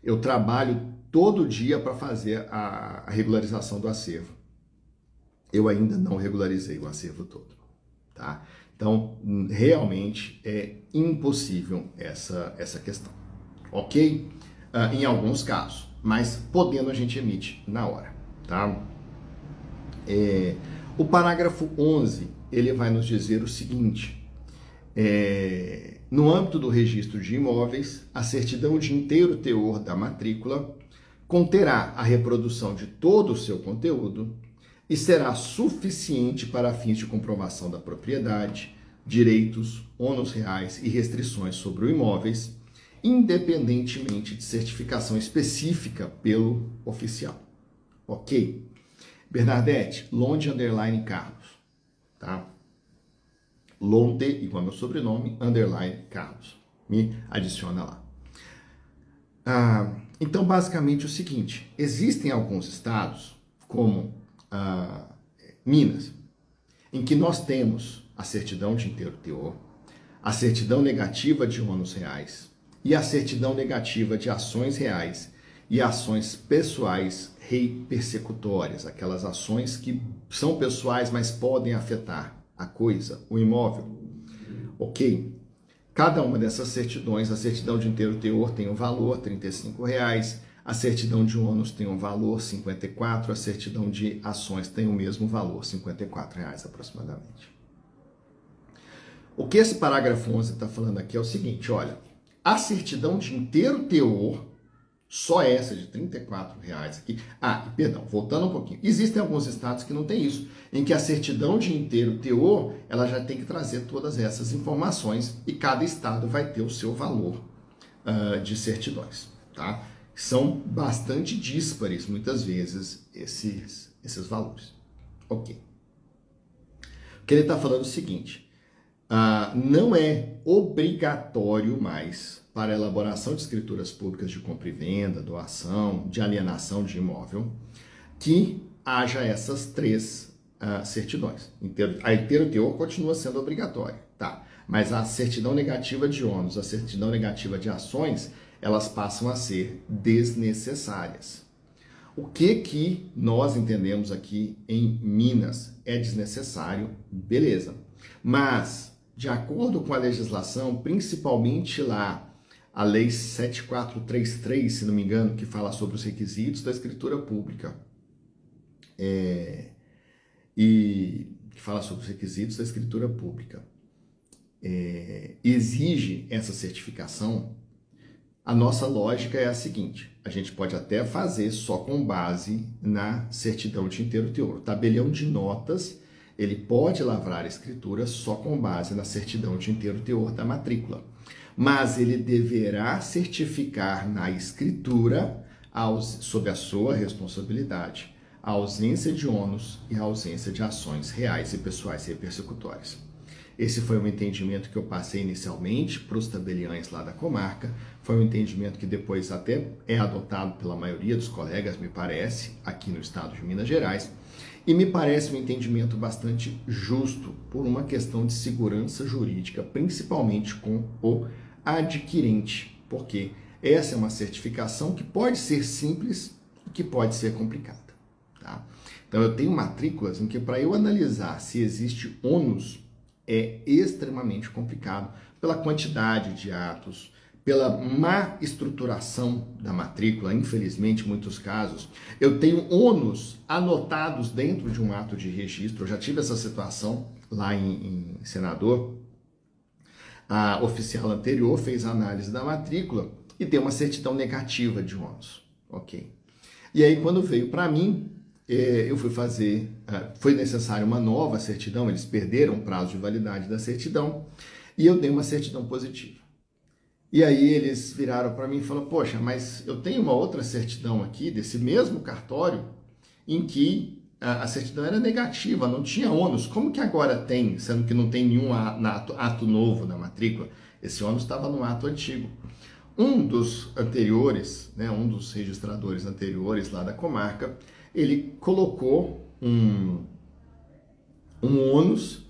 Eu trabalho todo dia para fazer a regularização do acervo. Eu ainda não regularizei o acervo todo, tá? Então, realmente é impossível essa questão, ok? Em alguns casos, mas podendo a gente emite na hora, tá? O parágrafo 11, ele vai nos dizer o seguinte: no âmbito do registro de imóveis, a certidão de inteiro teor da matrícula conterá a reprodução de todo o seu conteúdo e será suficiente para fins de comprovação da propriedade, direitos, ônus reais e restrições sobre os imóveis, independentemente de certificação específica pelo oficial. Ok? Bernadette, Londe _ Carlos, tá? Londe, igual meu sobrenome, _ Carlos. Me adiciona lá. Então, basicamente, é o seguinte: existem alguns estados, como Minas, em que nós temos a certidão de inteiro teor, a certidão negativa de ônus reais e a certidão negativa de ações reais e ações pessoais persecutórias, aquelas ações que são pessoais, mas podem afetar a coisa, o imóvel. Ok? Cada uma dessas certidões, a certidão de inteiro teor tem um valor, R$ 35,00, a certidão de ônus tem um valor, R$ 54,00, a certidão de ações tem o mesmo valor, R$ 54,00 aproximadamente. O que esse parágrafo 11 está falando aqui é o seguinte: olha, a certidão de inteiro teor, só essa de R$ 34,00 aqui. Voltando um pouquinho. Existem alguns estados que não tem isso, em que a certidão de inteiro teor, ela já tem que trazer todas essas informações e cada estado vai ter o seu valor de certidões, tá? São bastante díspares, muitas vezes, esses valores. Ok. O que ele está falando é o seguinte: não é obrigatório mais para a elaboração de escrituras públicas de compra e venda, doação, de alienação de imóvel, que haja essas 3 certidões. A inteiro teor continua sendo obrigatória, tá? Mas a certidão negativa de ônus, a certidão negativa de ações, elas passam a ser desnecessárias. O que nós entendemos aqui em Minas é desnecessário, beleza. Mas, de acordo com a legislação, principalmente lá, a Lei 7433, se não me engano, que fala sobre os requisitos da escritura pública, exige essa certificação. A nossa lógica é a seguinte: a gente pode até fazer só com base na certidão de inteiro teor. O tabelião de notas, ele pode lavrar a escritura só com base na certidão de inteiro teor da matrícula, mas ele deverá certificar na escritura, sob a sua responsabilidade, a ausência de ônus e a ausência de ações reais e pessoais persecutórias. Esse foi um entendimento que eu passei inicialmente para os tabeliães lá da comarca, foi um entendimento que depois até é adotado pela maioria dos colegas, me parece, aqui no estado de Minas Gerais, e me parece um entendimento bastante justo por uma questão de segurança jurídica, principalmente com o adquirente, porque essa é uma certificação que pode ser simples e que pode ser complicada. Tá? Então eu tenho matrículas em que para eu analisar se existe ônus é extremamente complicado pela quantidade de atos, pela má estruturação da matrícula, infelizmente, em muitos casos. Eu tenho ônus anotados dentro de um ato de registro, eu já tive essa situação lá em Senador. A oficial anterior fez a análise da matrícula e deu uma certidão negativa de ônus. Ok. E aí, quando veio para mim, eu fui fazer, foi necessário uma nova certidão, eles perderam o prazo de validade da certidão, e eu dei uma certidão positiva. E aí eles viraram para mim e falaram, poxa, mas eu tenho uma outra certidão aqui, desse mesmo cartório, em que a certidão era negativa, não tinha ônus. Como que agora tem, sendo que não tem nenhum ato novo na matrícula? Esse ônus estava no ato antigo. Um dos anteriores, né, um dos registradores anteriores lá da comarca, ele colocou um ônus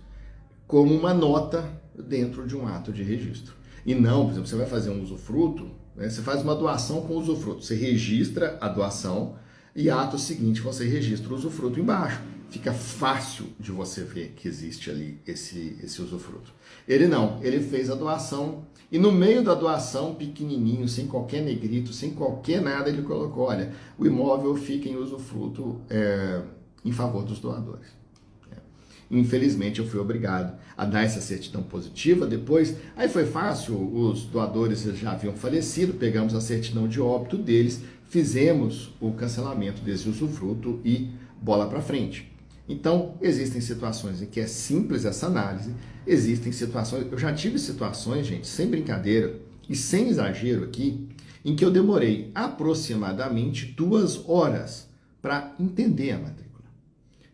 como uma nota dentro de um ato de registro. E não, por exemplo, você vai fazer um usufruto, né, você faz uma doação com usufruto, você registra a doação e ato seguinte você registra o usufruto embaixo. Fica fácil de você ver que existe ali esse usufruto. Ele não, ele fez a doação e no meio da doação, pequenininho, sem qualquer negrito, sem qualquer nada, ele colocou, olha, o imóvel fica em usufruto em favor dos doadores. Infelizmente, eu fui obrigado a dar essa certidão positiva depois. Aí foi fácil, os doadores já haviam falecido, pegamos a certidão de óbito deles, fizemos o cancelamento desse usufruto e bola para frente. Então, existem situações em que é simples essa análise, existem situações, eu já tive situações, gente, sem brincadeira e sem exagero aqui, em que eu demorei aproximadamente 2 horas para entender a matrícula.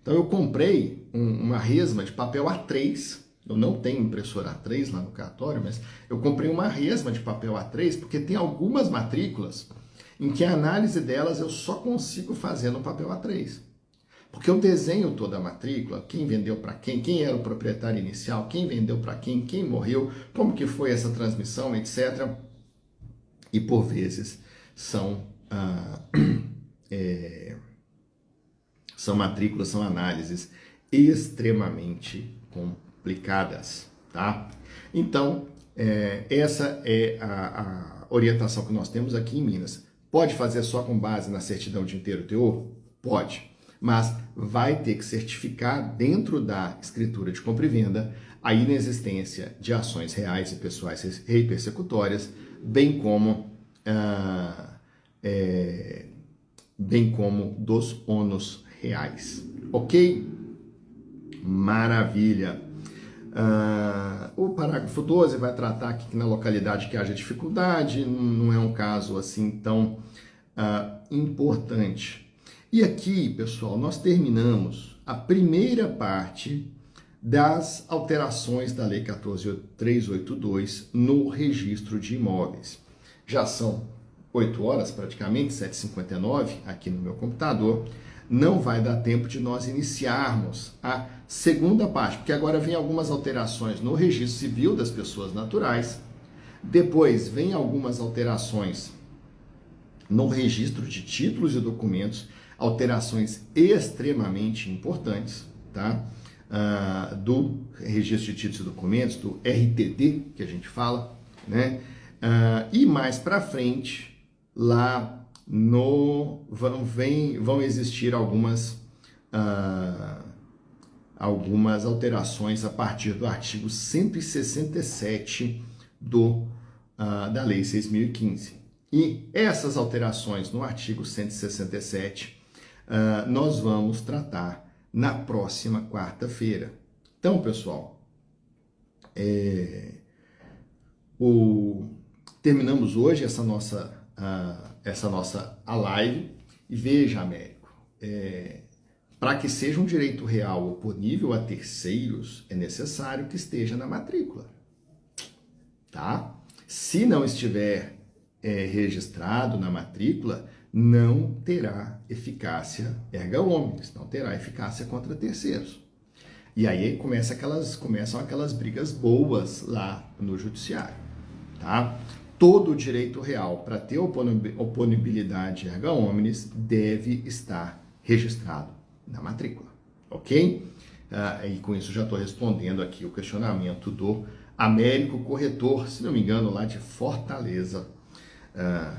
Então, eu comprei uma resma de papel A3, eu não tenho impressora A3 lá no cartório, mas eu comprei uma resma de papel A3 porque tem algumas matrículas em que a análise delas eu só consigo fazer no papel A3. Porque eu desenho toda a matrícula, quem vendeu para quem era o proprietário inicial, quem vendeu para quem morreu, como que foi essa transmissão, etc. E por vezes são matrículas, são análises extremamente complicadas, tá? Então, essa é a orientação que nós temos aqui em Minas. Pode fazer só com base na certidão de inteiro teor? Pode. Mas vai ter que certificar dentro da escritura de compra e venda a inexistência de ações reais e pessoais persecutórias, bem como dos ônus reais. Ok? Maravilha! O parágrafo 12 vai tratar aqui que na localidade que haja dificuldade, não é um caso assim tão importante. E aqui, pessoal, nós terminamos a primeira parte das alterações da Lei 14.382 no registro de imóveis. Já são 8 horas, praticamente, 7h59 aqui no meu computador. Não vai dar tempo de nós iniciarmos a segunda parte, porque agora vem algumas alterações no registro civil das pessoas naturais, depois vem algumas alterações no registro de títulos e documentos, alterações extremamente importantes, tá? Do registro de títulos e documentos, do RTD, que a gente fala, né? E mais para frente, lá vão existir algumas alterações a partir do artigo 167 da Lei 6.015. E essas alterações no artigo 167 nós vamos tratar na próxima quarta-feira. Então, pessoal, terminamos hoje essa nossa live. E veja, Américo, para que seja um direito real oponível a terceiros, é necessário que esteja na matrícula, tá? Se não estiver registrado na matrícula, não terá eficácia erga omnes, não terá eficácia contra terceiros. E aí começam aquelas brigas boas lá no judiciário, tá? Todo o direito real para ter oponibilidade erga omnes deve estar registrado na matrícula, ok? E com isso já estou respondendo aqui o questionamento do Américo Corretor, se não me engano, lá de Fortaleza.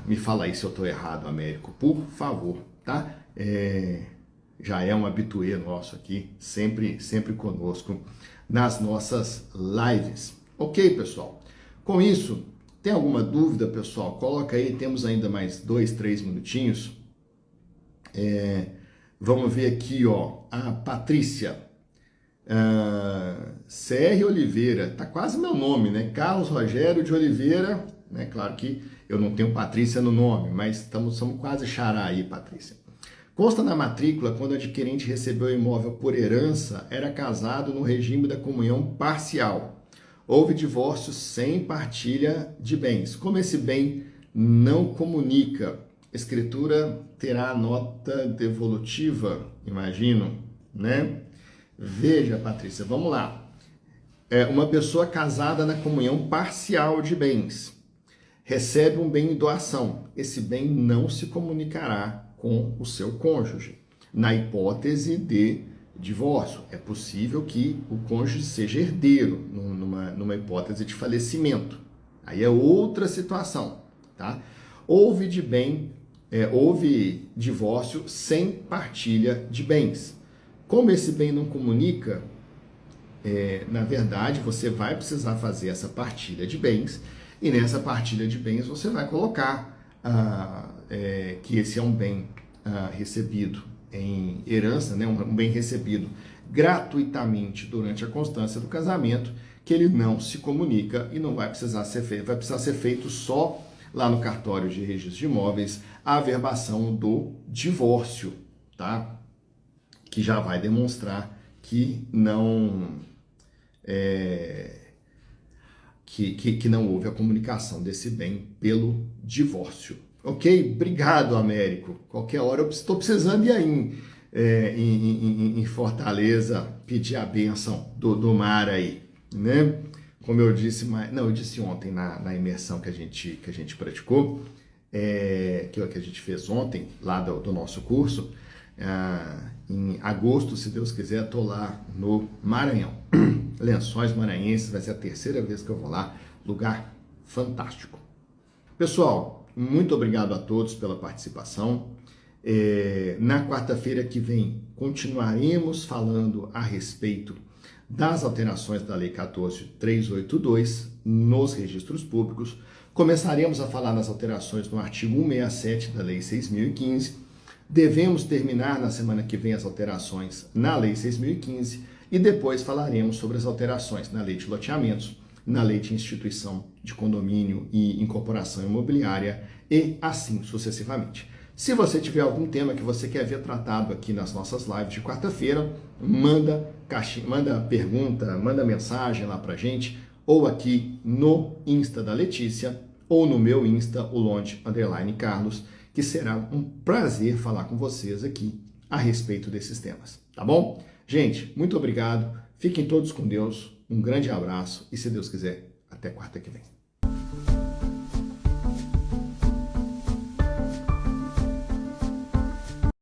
Me fala aí se eu estou errado, Américo, por favor, tá? Já é um habituê nosso aqui, sempre conosco nas nossas lives. Ok, pessoal? Com isso, tem alguma dúvida, pessoal? Coloca aí, temos ainda mais 2, 3 minutinhos. Vamos ver aqui, ó, a Patrícia. CR Oliveira, tá quase meu nome, né? Carlos Rogério de Oliveira, né? Claro que eu não tenho Patrícia no nome, mas estamos quase xará aí, Patrícia. Consta na matrícula, quando o adquirente recebeu o imóvel por herança, era casado no regime da comunhão parcial. Houve divórcio sem partilha de bens. Como esse bem não comunica, escritura terá nota devolutiva, imagino, né? Veja, Patrícia, vamos lá. Uma pessoa casada na comunhão parcial de bens recebe um bem em doação. Esse bem não se comunicará com o seu cônjuge. Na hipótese de divórcio, é possível que o cônjuge seja herdeiro numa hipótese de falecimento. Aí é outra situação, tá? Houve divórcio sem partilha de bens. Como esse bem não comunica, na verdade, você vai precisar fazer essa partilha de bens, e nessa partilha de bens você vai colocar que esse é um bem recebido em herança, né, um bem recebido gratuitamente durante a constância do casamento, que ele não se comunica e não vai precisar ser feito, vai precisar ser feito só lá no cartório de registro de imóveis a averbação do divórcio, tá? Que já vai demonstrar que não que não houve a comunicação desse bem pelo divórcio. Ok? Obrigado, Américo. Qualquer hora eu estou precisando ir aí em Fortaleza pedir a bênção do mar aí, né? Como eu disse, eu disse ontem na imersão que a gente praticou, que a gente fez ontem, lá do nosso curso, em agosto, se Deus quiser, estou lá no Maranhão. Lençóis Maranhenses, vai ser a terceira vez que eu vou lá, lugar fantástico. Pessoal, muito obrigado a todos pela participação. Na quarta-feira que vem, continuaremos falando a respeito das alterações da Lei 14.382 nos registros públicos. Começaremos a falar das alterações no artigo 167 da Lei 6.015. Devemos terminar na semana que vem as alterações na Lei 6.015 e depois falaremos sobre as alterações na Lei de Loteamentos, na Lei de Instituição de Condomínio e Incorporação Imobiliária e assim sucessivamente. Se você tiver algum tema que você quer ver tratado aqui nas nossas lives de quarta-feira, manda pergunta, manda mensagem lá pra gente, ou aqui no Insta da Letícia, ou no meu Insta, o Londe_Carlos, que será um prazer falar com vocês aqui a respeito desses temas, tá bom? Gente, muito obrigado, fiquem todos com Deus, um grande abraço e, se Deus quiser, até quarta que vem.